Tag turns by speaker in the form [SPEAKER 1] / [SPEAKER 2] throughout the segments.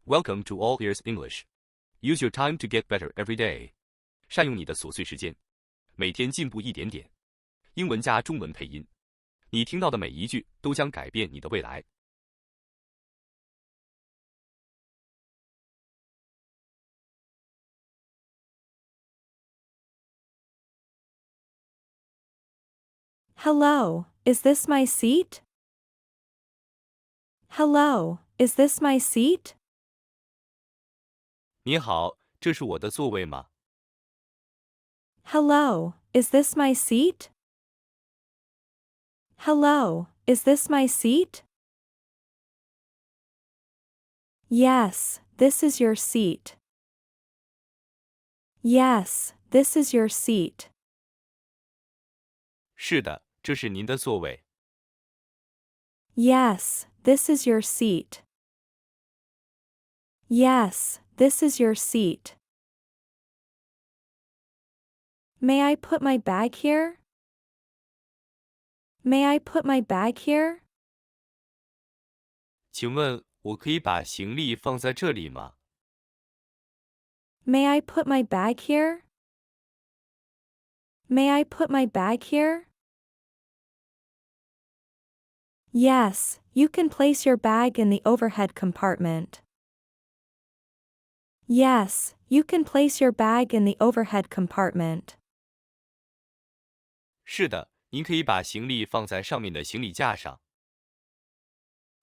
[SPEAKER 1] Welcome to All Ears English. Use your time to get better every day. 善用你的琐碎时间，每天进步一点点。英文加中文配音，你听到的每一句都将改变你的未来。
[SPEAKER 2] Hello, is this my seat? Hello, is this my seat?
[SPEAKER 1] 你好，这是我的座位吗？
[SPEAKER 2] Hello, is this my seat? Hello, is this my seat? Yes, this is your seat. Yes, this is your seat.
[SPEAKER 1] 是的，这是您的座位。
[SPEAKER 2] Yes, this is your seat. Yes, this is your seat. May I put my bag here? May I put my bag here?
[SPEAKER 1] 请问我可以把行李放在这里吗？
[SPEAKER 2] May I put my bag here? May I put my bag here? Yes, you can place your bag in the overhead compartment. Yes, you can place your bag in the overhead compartment.
[SPEAKER 1] 是的，您可以把行李放在上面的行李架上。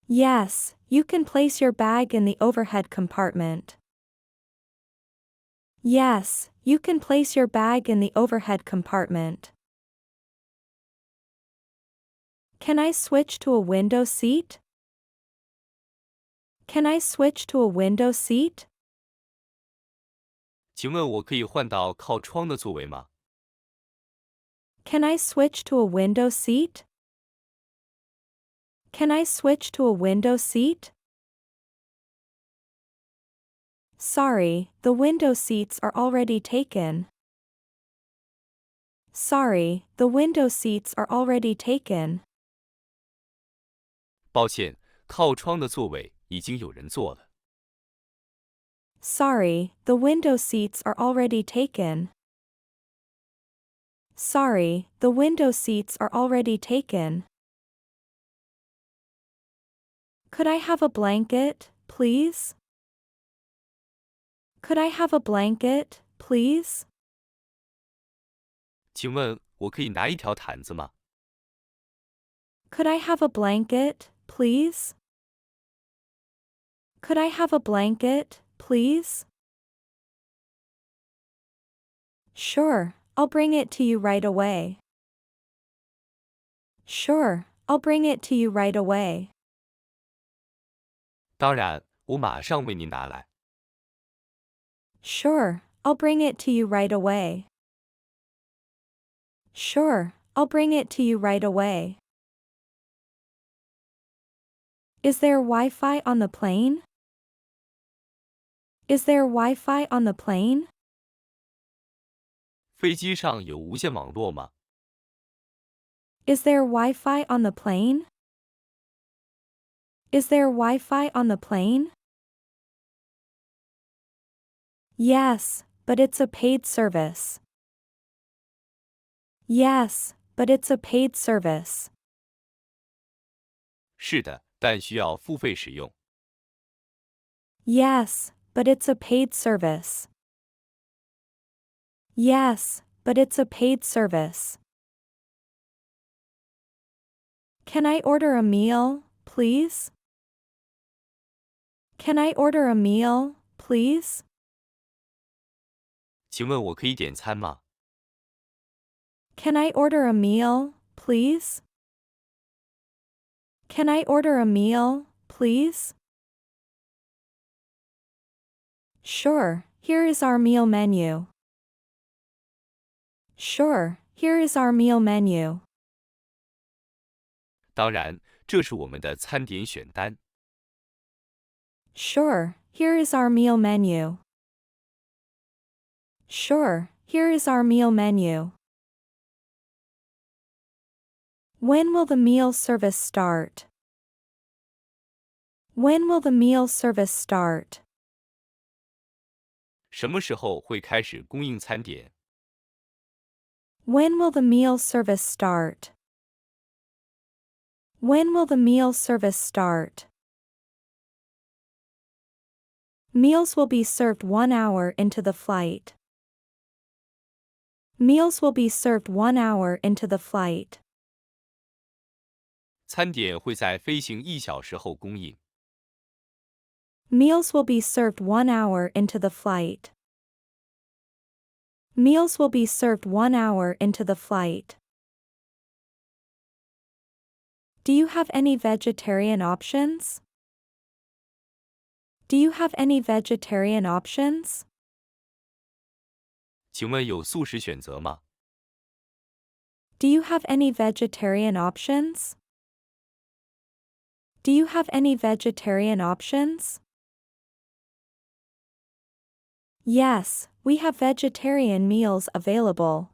[SPEAKER 2] Yes, you can place your bag in the overhead compartment. Yes, you can place your bag in the overhead compartment. Can I switch to a window seat? Can I switch to a window seat?
[SPEAKER 1] 请问我可以换到靠窗的座位吗？
[SPEAKER 2] Can I switch to a window seat? Can I switch to a window seat? Sorry, the window seats are already taken. Sorry, the window seats are already taken.
[SPEAKER 1] 抱歉，靠窗的座位已经有人坐了。
[SPEAKER 2] Sorry, the window seats are already taken. Sorry, the window seats are already taken. Could I have a blanket, please? Could I have a blanket, please?
[SPEAKER 1] 请问我可以拿一条毯子吗？
[SPEAKER 2] Could I have a blanket, please? Could I have a blanket, please? Sure, I'll bring it to you right away. Sure, I'll bring it to you right away.
[SPEAKER 1] 当然，我马上为您拿来。
[SPEAKER 2] Sure, I'll bring it to you right away. Sure, I'll bring it to you right away. Is there Wi-Fi on the plane? Is there Wi-Fi on the plane?
[SPEAKER 1] 飞机上有无线网络吗？
[SPEAKER 2] Is there Wi-Fi on the plane? Is there Wi-Fi on the plane? Yes, but it's a paid service. Yes, but it's a paid service.
[SPEAKER 1] 是的，但需要付费使用。
[SPEAKER 2] Yes, but it's a paid service. Yes, but it's a paid service. Can I order a meal, please? Can I order a meal, please?
[SPEAKER 1] 请问我可以点餐吗？
[SPEAKER 2] Can I order a meal, please? Can I order a meal, please? Sure, here is our meal menu. Sure, here is our meal menu.
[SPEAKER 1] 当然，这是我们的餐点选单。
[SPEAKER 2] Sure, here is our meal menu. Sure, here is our meal menu. When will the meal service start? When will the meal service start?
[SPEAKER 1] 什么时候会开始供应餐点？
[SPEAKER 2] When will the meal service start? When will the meal service start? Meals will be served 1 hour into the flight. Meals will be served 1 hour into the flight.
[SPEAKER 1] 餐点会在飞行1小时后供应。
[SPEAKER 2] Meals will be served 1 hour into the flight. Meals will be served 1 hour into the flight. Do you have any vegetarian options? Do you have any vegetarian options?
[SPEAKER 1] 请问有素食选择吗？
[SPEAKER 2] Do you have any vegetarian options? Do you have any vegetarian options? Yes, we have vegetarian meals available.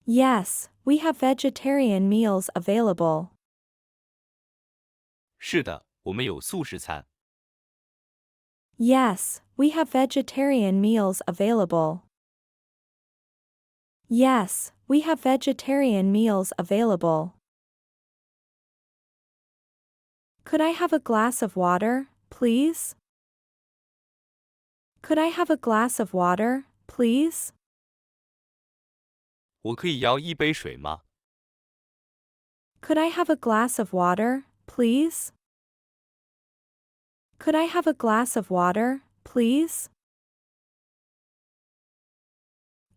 [SPEAKER 2] Yes, we have vegetarian meals available.
[SPEAKER 1] 是的，我们有素食餐。
[SPEAKER 2] Yes, we have vegetarian meals available. Yes, we have vegetarian meals available. Could I have a glass of water, please? Could I have a glass of water, please?
[SPEAKER 1] 我可以要一杯水吗？
[SPEAKER 2] Could I have a glass of water, please? Could I have a glass of water, please?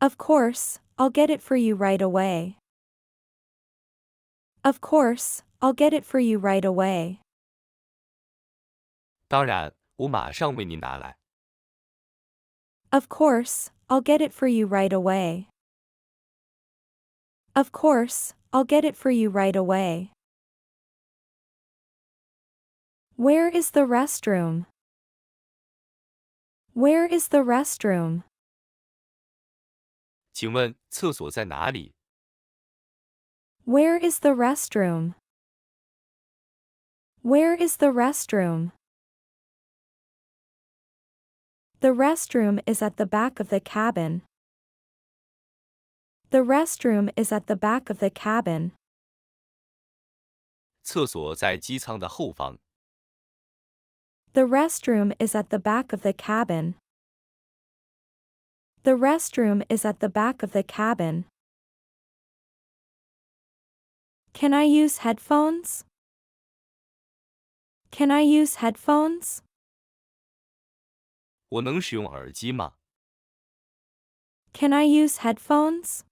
[SPEAKER 2] Of course, I'll get it for you right away. Of course, I'll get it for you right away.
[SPEAKER 1] 当然，我马上为您拿来。
[SPEAKER 2] Of course, I'll get it for you right away. Of course, I'll get it for you right away. Where is the restroom? Where is the restroom?
[SPEAKER 1] 请问厕所在哪里？
[SPEAKER 2] Where is the restroom? Where is the restroom? The restroom is at the back of the cabin. The restroom is at the back of the cabin.
[SPEAKER 1] 厕所在机舱的后方。
[SPEAKER 2] The restroom is at the back of the cabin. The restroom is at the back of the cabin. Can I use headphones? Can I use headphones?
[SPEAKER 1] 我能使用耳机吗？
[SPEAKER 2] Can I use headphones?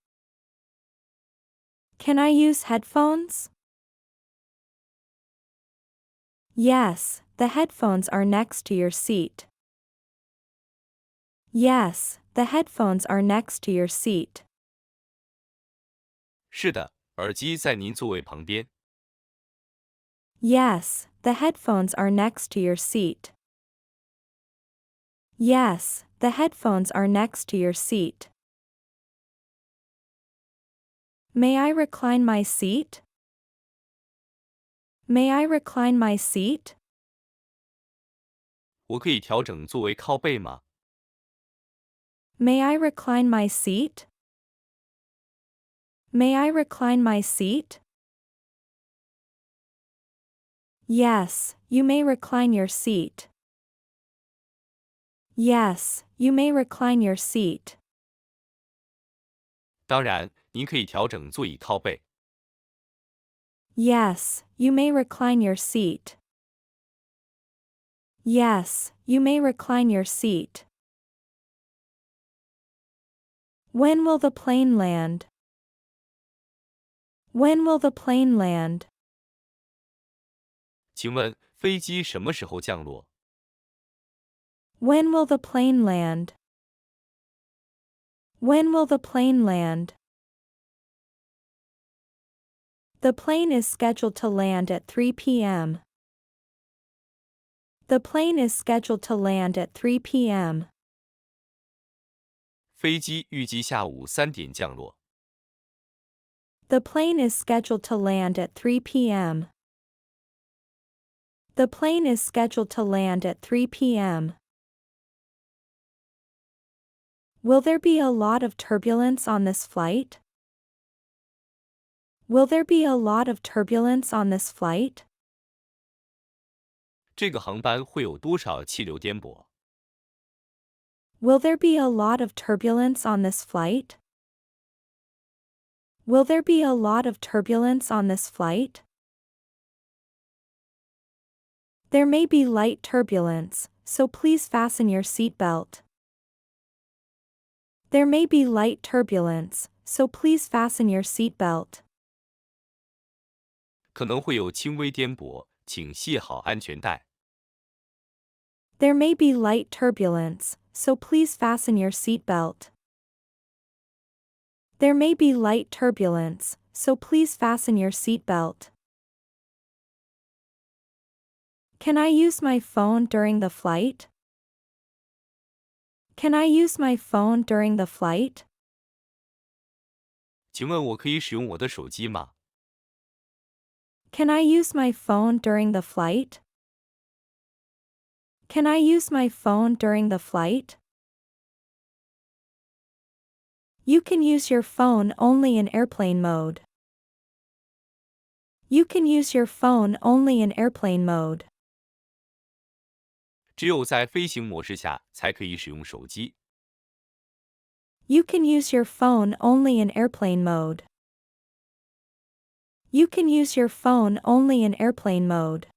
[SPEAKER 2] Can I use headphones? Yes, the headphones are next to your seat. Yes, the headphones are next to your seat.
[SPEAKER 1] 是的，耳机在您座位旁边。
[SPEAKER 2] Yes, the headphones are next to your seat. Yes, the headphones are next to your seat. May I recline my seat? May I recline my seat?
[SPEAKER 1] 我可以调整座位靠背吗？
[SPEAKER 2] May I recline my seat? May I recline my seat? Yes, you may recline your seat. Yes, you may recline your seat.
[SPEAKER 1] 当然，您可以调整座椅靠背。
[SPEAKER 2] Yes, you may recline your seat. Yes, you may recline your seat. When will the plane land? When will the plane land?
[SPEAKER 1] 请问飞机什么时候降落？
[SPEAKER 2] When will the plane land? When will the plane land? The plane is scheduled to land at 3 p.m. The plane is scheduled to land at 3 p.m.
[SPEAKER 1] 飞机预计下午3点降落。
[SPEAKER 2] The plane is scheduled to land at 3 p.m. The plane is scheduled to land at 3 p.m. Will there be a lot of turbulence on this flight? Will there be a lot of turbulence on this flight?
[SPEAKER 1] 这个航班会有多少气流颠簸？
[SPEAKER 2] Will there be a lot of turbulence on this flight? Will there be a lot of turbulence on this flight? There may be light turbulence, so please fasten your seatbelt. There may be light turbulence, so please fasten your seatbelt.
[SPEAKER 1] 可能会有轻微颠簸，请系好安全带。
[SPEAKER 2] There may be light turbulence, so please fasten your seatbelt. There may be light turbulence, so please fasten your seatbelt. Can I use my phone during the flight? Can I use my phone during the flight?
[SPEAKER 1] 请问我可以使用我的手机吗？
[SPEAKER 2] Can I use my phone during the flight? Can I use my phone during the flight? You can use your phone only in airplane mode. You can use your phone only in airplane mode.
[SPEAKER 1] 只有在飞行模式下才可以使用手机。
[SPEAKER 2] You can use your phone only in airplane mode. You can use your phone only in airplane mode.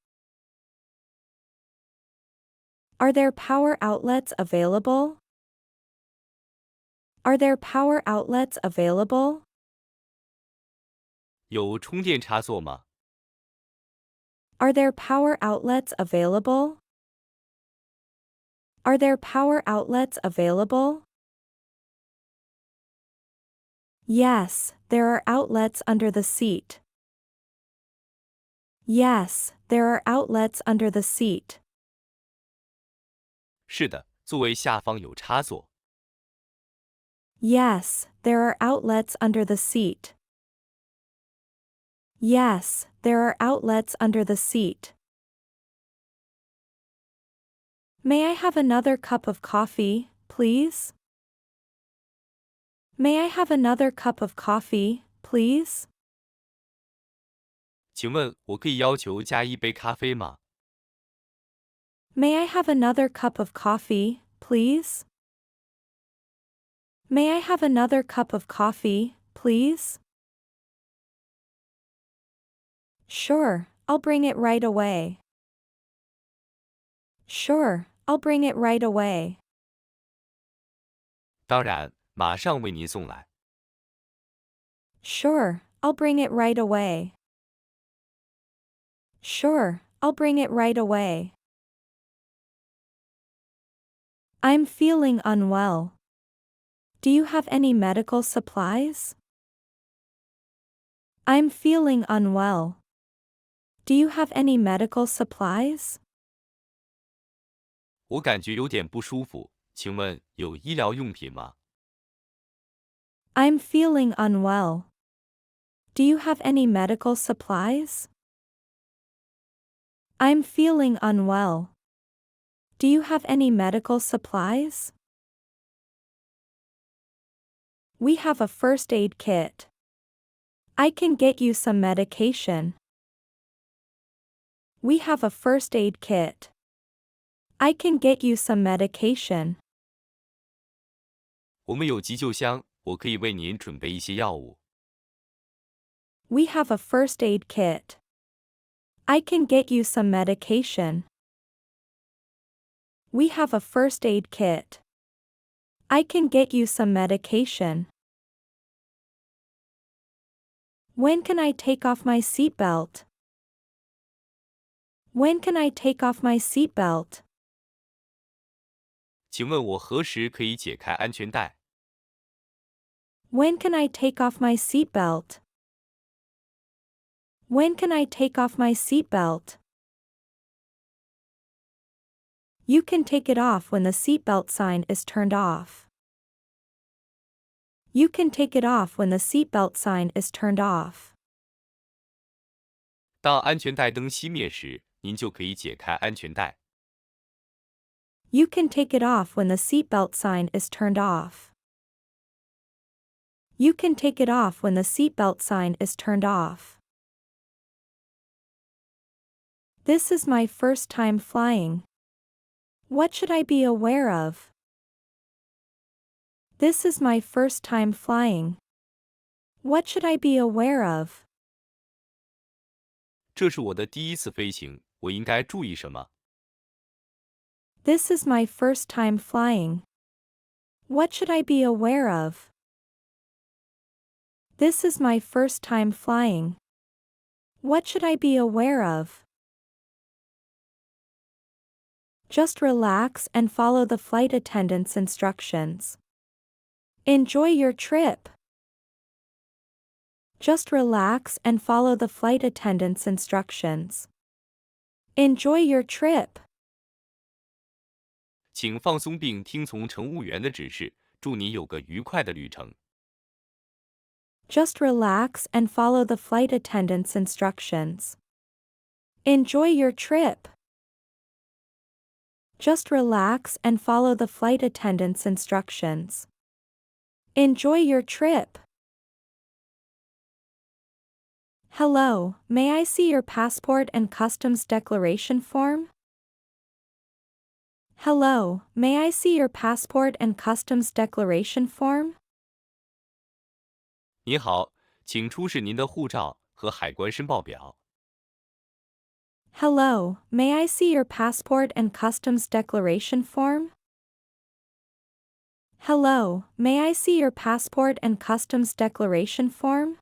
[SPEAKER 2] Are there power outlets available? Are there power outlets available?
[SPEAKER 1] 有充电插座吗？
[SPEAKER 2] Are there power outlets available? Are there power outlets available? Yes, there are outlets under the seat. Yes, there are outlets under the seat.
[SPEAKER 1] 是的，座位下方有插座。
[SPEAKER 2] Yes, there are outlets under the seat. Yes, there are outlets under the seat. May I have another cup of coffee, please? May I have another cup of coffee, please?
[SPEAKER 1] 请问我可以要求加一杯咖啡吗？
[SPEAKER 2] May I have another cup of coffee, please? May I have another cup of coffee, please? Sure, I'll bring it right away. Sure, I'll bring it right away.
[SPEAKER 1] 当然，马上为您送来。
[SPEAKER 2] Sure, I'll bring it right away. Sure, I'll bring it right away. I'm feeling unwell. Do you have any medical supplies? I'm feeling unwell. Do you have any medical supplies?
[SPEAKER 1] 我感觉有点不舒服，请问有医疗用品吗？
[SPEAKER 2] I'm feeling unwell. Do you have any medical supplies? I'm feeling unwell. Do you have any medical supplies? We have a first aid kit. I can get you some medication. We have a first aid kit. I can get you some medication.
[SPEAKER 1] 我们有急救箱，我可以为您准备一些药物。
[SPEAKER 2] We have a first aid kit. I can get you some medication. We have a first aid kit. I can get you some medication. When can I take off my seatbelt? When can I take off my seatbelt?
[SPEAKER 1] 请问我何时可以解开安全带？
[SPEAKER 2] When can I take off my seatbelt? When can I take off my seatbelt? You can take it off when the seatbelt sign is turned off. You can take it off when the seatbelt sign is turned off.
[SPEAKER 1] 当安全带灯熄灭时，您就可以解开安全带。
[SPEAKER 2] You can take it off when the seatbelt sign is turned off. You can take it off when the seatbelt sign is turned off. This is my first time flying. What should I be aware of? This is my first time flying. What should I be aware of?
[SPEAKER 1] 这是我的第一次飞行，我应该注意什么？
[SPEAKER 2] This is my first time flying. What should I be aware of? This is my first time flying. What should I be aware of? Just relax and follow the flight attendant's instructions. Enjoy your trip. Just relax and follow the flight attendant's instructions. Enjoy your trip.
[SPEAKER 1] 请放松并听从乘务员的指示，祝你有个愉快的旅程。
[SPEAKER 2] Just relax and follow the flight attendant's instructions. Enjoy your trip. Just relax and follow the flight attendant's instructions. Enjoy your trip. Hello, may I see your passport and customs declaration form? Hello, may I see your passport and customs declaration form?
[SPEAKER 1] 你好，请出示您的护照和海关申报表。
[SPEAKER 2] Hello, may I see your passport and customs declaration form? Hello, may I see your passport and customs declaration form?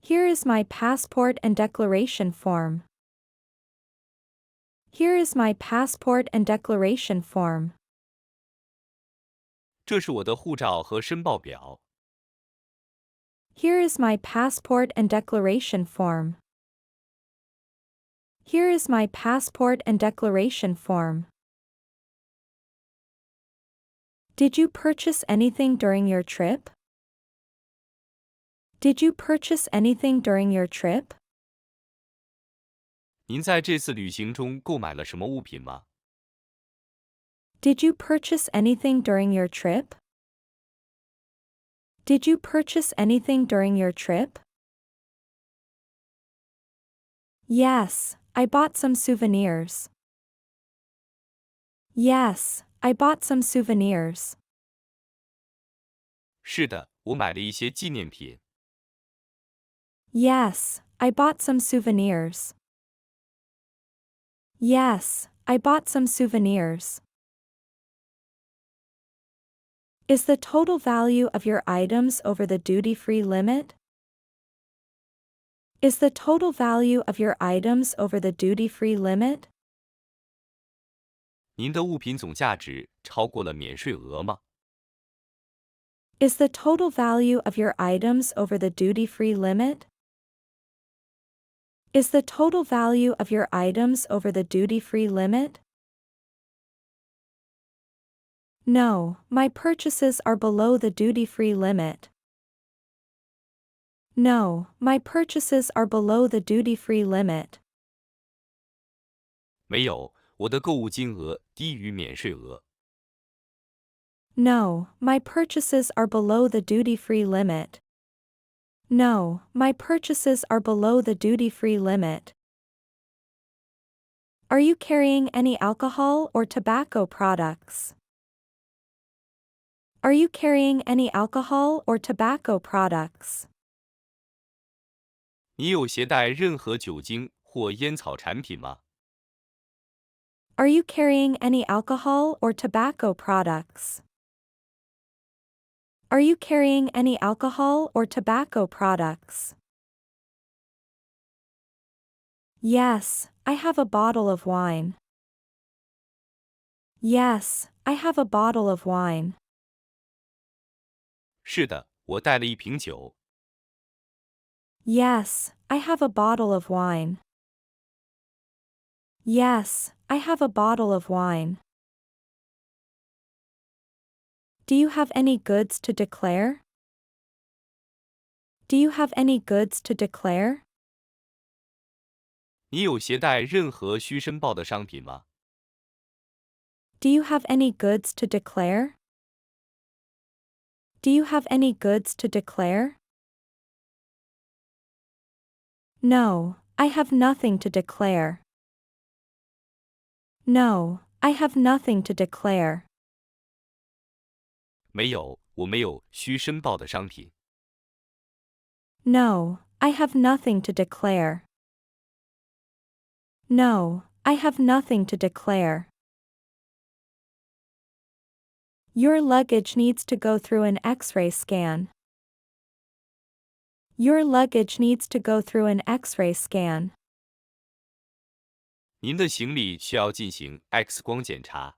[SPEAKER 2] Here is my passport and declaration form. Here is my passport and declaration form.
[SPEAKER 1] 这是我的护照和申报表。
[SPEAKER 2] Here is my passport and declaration form. Here is my passport and declaration form. Did you purchase anything during your trip? Did you purchase anything during your trip?
[SPEAKER 1] 您在这次旅行中购买了什么物品吗？
[SPEAKER 2] Did you purchase anything during your trip? Did you purchase anything during your trip? Yes, I bought some souvenirs. Yes, I bought some souvenirs.
[SPEAKER 1] 是的，我买了一些纪念品。
[SPEAKER 2] Yes, I bought some souvenirs. Yes, I bought some souvenirs. Is the total value of your items over the duty-free limit? Is the total value of your items over the duty-free limit?
[SPEAKER 1] 您的物品总价值超过了免税额吗？
[SPEAKER 2] Is the total value of your items over the duty-free limit? Is the total value of your items over the duty-free limit? No, my purchases are below the duty-free limit. No, my purchases are below the duty-free limit.
[SPEAKER 1] 没有，我的购物金额低于免税额。
[SPEAKER 2] No, my purchases are below the duty-free limit. No, my purchases are below the duty-free limit. Are you carrying any alcohol or tobacco products? Are you carrying any alcohol or tobacco products?
[SPEAKER 1] 你有携带任何酒精或烟草产品吗？
[SPEAKER 2] Are you carrying any alcohol or tobacco products? Are you carrying any alcohol or tobacco products? Yes, I have a bottle of wine. Yes, I have a bottle of wine.
[SPEAKER 1] 是的，我带了一瓶酒。
[SPEAKER 2] Yes, I have a bottle of wine. Yes, I have a bottle of wine. Do you have any goods to declare? Do you have any goods to declare?
[SPEAKER 1] 你有携带任何需申报的商品吗？
[SPEAKER 2] Do you have any goods to declare? Do you have any goods to declare? No, I have nothing to declare. No, I have nothing to declare.
[SPEAKER 1] 没有，我没有需申报的商品。
[SPEAKER 2] No, I have nothing to declare. No, I have nothing to declare. Your luggage needs to go through an X-ray scan. Your luggage needs to go through an X-ray scan.
[SPEAKER 1] 您的行李需要进行 X 光检查。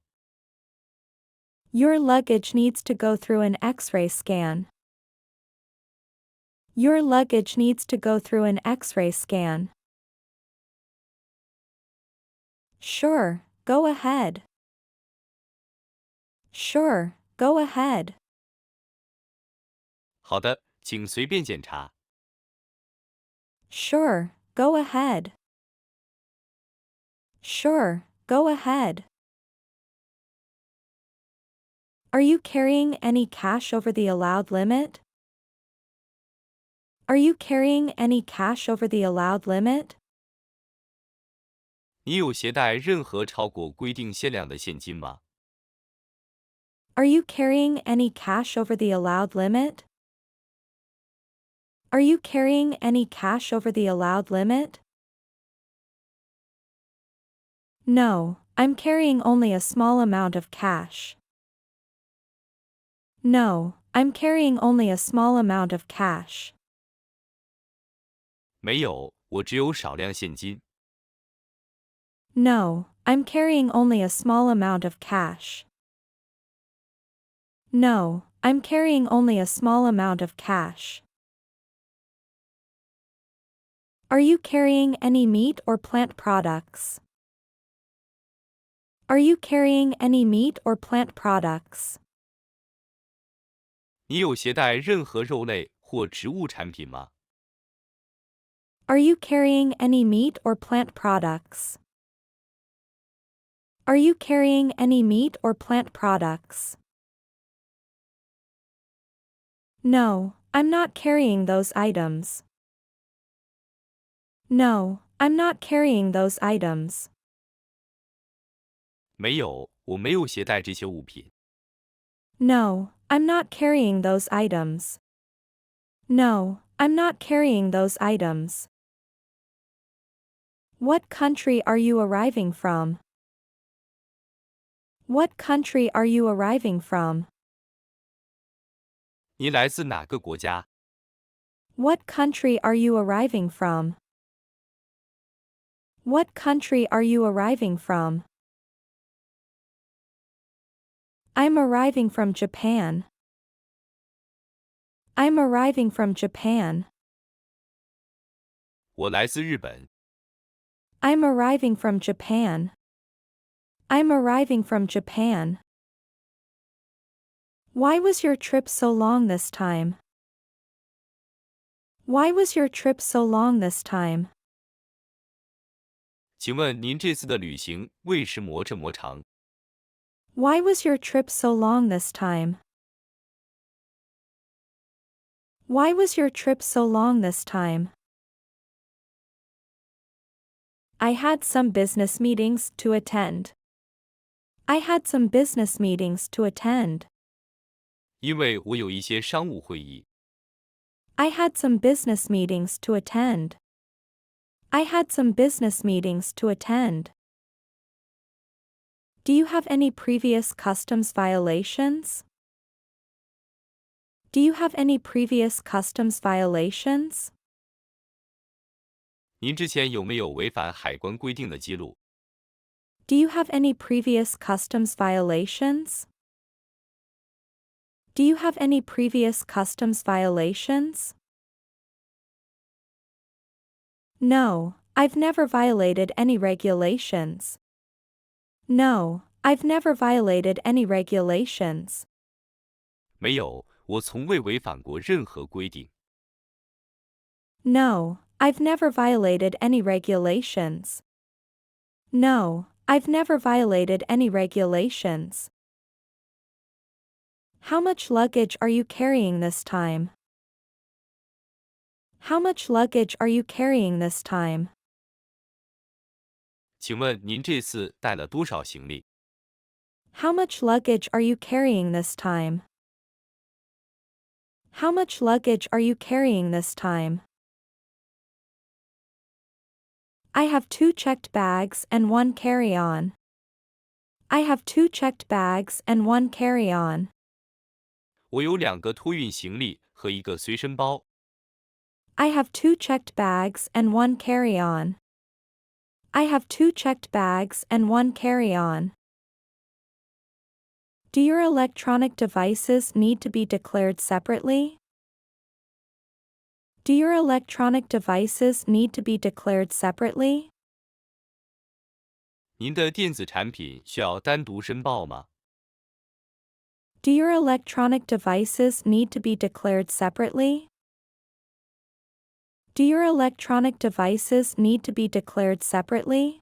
[SPEAKER 2] Your luggage needs to go through an X-ray scan. Your luggage needs to go through an X-ray scan. Sure, go ahead. Sure, go ahead.
[SPEAKER 1] 好的，请随便检查。
[SPEAKER 2] Sure, go ahead. Sure, go ahead. Are you carrying any cash over the allowed limit? Are you carrying any cash over the allowed limit?
[SPEAKER 1] 你有携带任何超过规定限量的现金吗？
[SPEAKER 2] Are you carrying any cash over the allowed limit? Are you carrying any cash over the allowed limit? No, I'm carrying only a small amount of cash. No, I'm carrying only a small amount of cash.
[SPEAKER 1] 没有，我只有少量现金。
[SPEAKER 2] No, I'm carrying only a small amount of cash. No, I'm carrying only a small amount of cash. Are you carrying any meat or plant products? Are you carrying any meat or plant products?
[SPEAKER 1] 你有携带任何肉类或植物产品吗？
[SPEAKER 2] Are you carrying any meat or plant products? Are you carrying any meat or plant products? No, I'm not carrying those items. No, I'm not carrying those items.
[SPEAKER 1] 没有，我没有携带这些物品。
[SPEAKER 2] No, I'm not carrying those items. No, I'm not carrying those items. What country are you arriving from? What country are you arriving from?
[SPEAKER 1] 你来自哪个国家？
[SPEAKER 2] What country are you arriving from? What country are you arriving from? I'm arriving from Japan. I'm arriving from Japan.
[SPEAKER 1] 我来自日本。
[SPEAKER 2] I'm arriving from Japan. I'm arriving from Japan. Why was your trip so long this time? Why was your trip so long this time?
[SPEAKER 1] 请问您这次的旅行为什么这么长？
[SPEAKER 2] Why was your trip so long this time? Why was your trip so long this time? I had some business meetings to attend. I had some business meetings to attend.
[SPEAKER 1] 因为我有一些商务会议。
[SPEAKER 2] I had some business meetings to attend. I had some business meetings to attend. Do you have any previous customs violations? Do you have any previous customs violations?
[SPEAKER 1] 您之前有没有违反海关规定的记录？
[SPEAKER 2] Do you have any previous customs violations? Do you have any previous customs violations? No, I've never violated any regulations. No, I've never violated any regulations.
[SPEAKER 1] 没有，我从未违反过任何规定。
[SPEAKER 2] No, I've never violated any regulations. No, I've never violated any regulations. How much luggage are you carrying this time? How much luggage are you carrying this time?
[SPEAKER 1] 请问您这次带了多少行李？
[SPEAKER 2] How much luggage are you carrying this time? How much luggage are you carrying this time? I have 2 checked bags and 1 carry-on. I have 2 checked bags and 1 carry-on.
[SPEAKER 1] 我有2个托运行李和1个随身包。
[SPEAKER 2] I have 2 checked bags and 1 carry-on. I have 2 checked bags and 1 carry-on. Do your electronic devices need to be declared separately? Do your electronic devices need to be declared separately?
[SPEAKER 1] 您的电子产品需要单独申报吗？
[SPEAKER 2] Do your electronic devices need to be declared separately? Do your electronic devices need to be declared separately?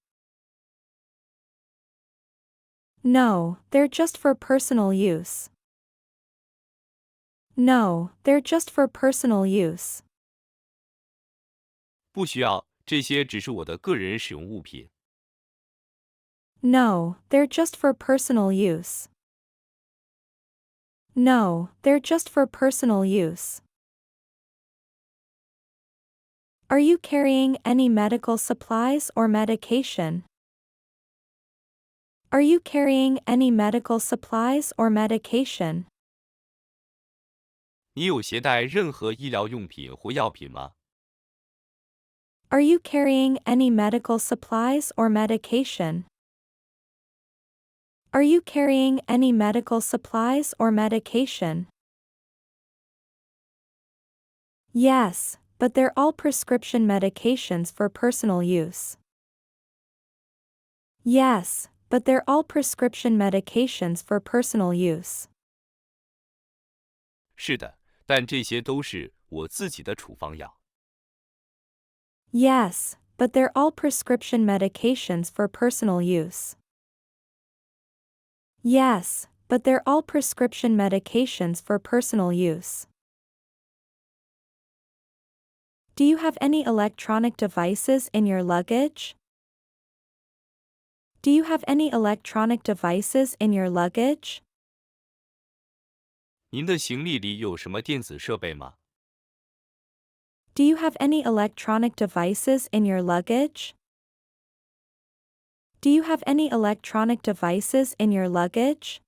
[SPEAKER 2] No, they're just for personal use. No, they're just for personal use.
[SPEAKER 1] 不需要，这些只是我的个人使用物品。
[SPEAKER 2] No, they're just for personal use. No, they're just for personal use. Are you carrying any medical supplies or medication? Are you carrying any medical supplies or medication?
[SPEAKER 1] 你有携带任何医疗用品或药品吗？
[SPEAKER 2] Are you carrying any medical supplies or medication? Are you carrying any medical supplies or medication? Yes, but they're all prescription medications for personal use. Yes, but they're all prescription medications for personal use.
[SPEAKER 1] 是的，但这些都是我自己的处方药。
[SPEAKER 2] Yes, but they're all prescription medications for personal use. Yes, but they're all prescription medications for personal use. Do you have any electronic devices in your luggage? Do you have any electronic devices in your luggage?
[SPEAKER 1] 您的行李里有什么电子设备吗？
[SPEAKER 2] Do you have any electronic devices in your luggage? Do you have any electronic devices in your luggage?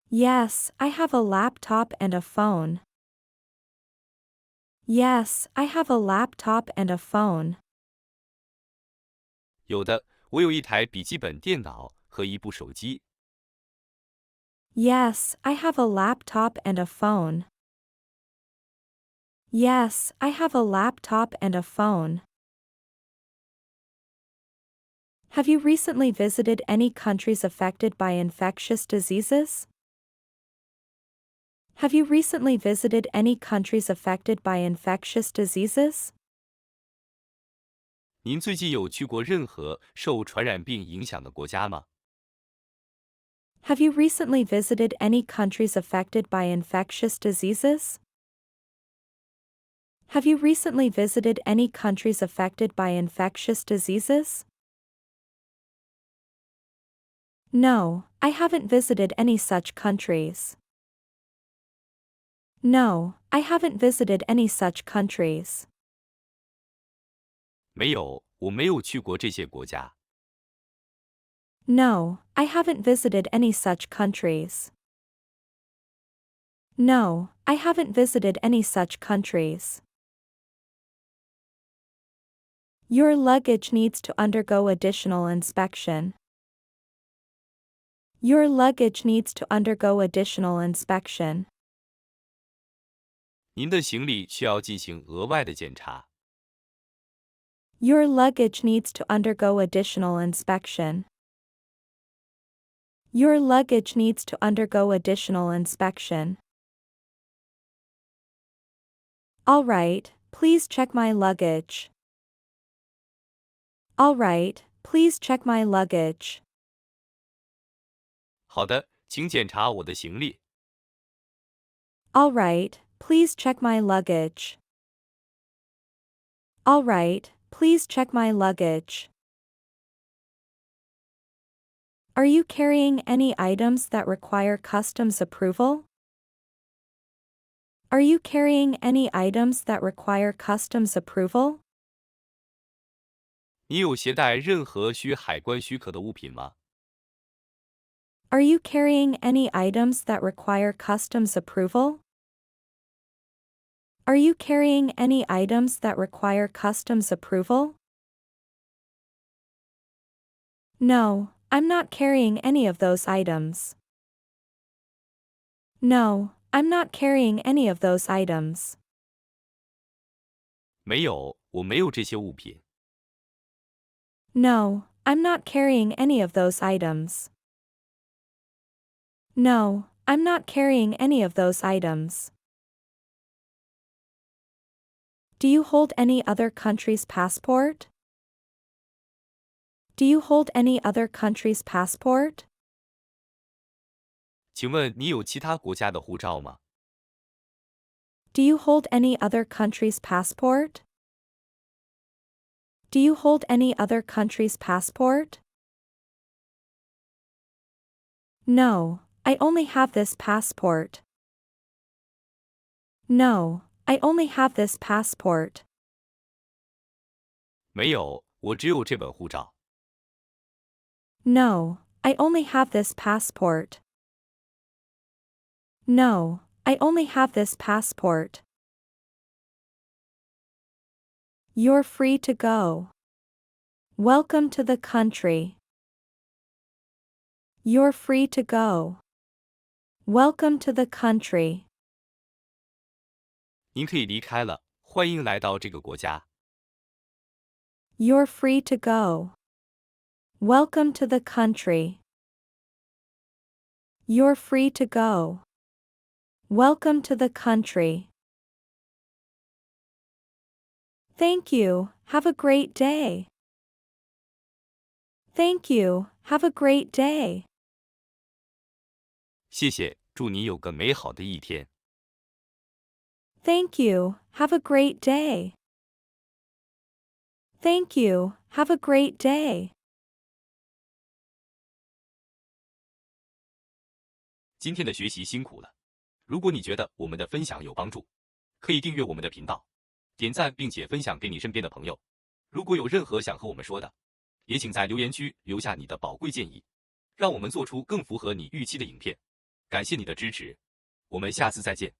[SPEAKER 2] Yes, I have a laptop and a phone. Yes, I have a laptop and a phone.
[SPEAKER 1] 有的，我有一台笔记本电脑和一部手机。
[SPEAKER 2] Yes, I have a laptop and a phone. Yes, I have a laptop and a phone. Have you recently visited any countries affected by infectious diseases? Have you recently visited any countries affected by infectious diseases?
[SPEAKER 1] 您最近有去过任何受传染病影响的国家吗？
[SPEAKER 2] Have you recently visited any countries affected by infectious diseases? Have you recently visited any countries affected by infectious diseases? No, I haven't visited any such countries. No, I haven't visited any such countries.
[SPEAKER 1] 没有，我没有去过这些国家。
[SPEAKER 2] No, I haven't visited any such countries. No, I haven't visited any such countries. Your luggage needs to undergo additional inspection. Your luggage needs to undergo additional inspection.
[SPEAKER 1] 您的行李需要进行额外的检查。
[SPEAKER 2] Your luggage needs to undergo additional inspection. Your luggage needs to undergo additional inspection. All right, please check my luggage. All right, please check my luggage.
[SPEAKER 1] 好的，请检查我的行李。
[SPEAKER 2] All right, please check my luggage. All right, please check my luggage. Are you carrying any items that require customs approval? Are you carrying any items that require customs approval?
[SPEAKER 1] 你有携带任何需海关许可的物品吗？
[SPEAKER 2] Are you carrying any items that require customs approval? Are you carrying any items that require customs approval? No, I'm not carrying any of those items. No, I'm not carrying any of those items.
[SPEAKER 1] 没有，我没有这些物品。
[SPEAKER 2] No, I'm not carrying any of those items. No, I'm not carrying any of those items. Do you hold any other country's passport? Do you hold any other country's passport?
[SPEAKER 1] 请问你有其他国家的护照吗？
[SPEAKER 2] Do you hold any other country's passport? Do you hold any other country's passport? No, I only have this passport. No, I only have this passport.
[SPEAKER 1] 没有，我只有这本护照。
[SPEAKER 2] No, I only have this passport. No, I only have this passport. You're free to go. Welcome to the country. You're free to go. Welcome to the country.
[SPEAKER 1] 您可以离开了，欢迎来到这个国家。
[SPEAKER 2] You're free to go. Welcome to the country. You're free to go. Welcome to the country. Thank you. Have a great day. Thank you. Have a great day.
[SPEAKER 1] 谢谢，祝你有个美好的一天。
[SPEAKER 2] Thank you. Have a great day. Thank you. Have a great day.
[SPEAKER 1] 今天的学习辛苦了。如果你觉得我们的分享有帮助，可以订阅我们的频道，点赞并且分享给你身边的朋友。如果有任何想和我们说的，也请在留言区留下你的宝贵建议，让我们做出更符合你预期的影片。感谢你的支持，我们下次再见。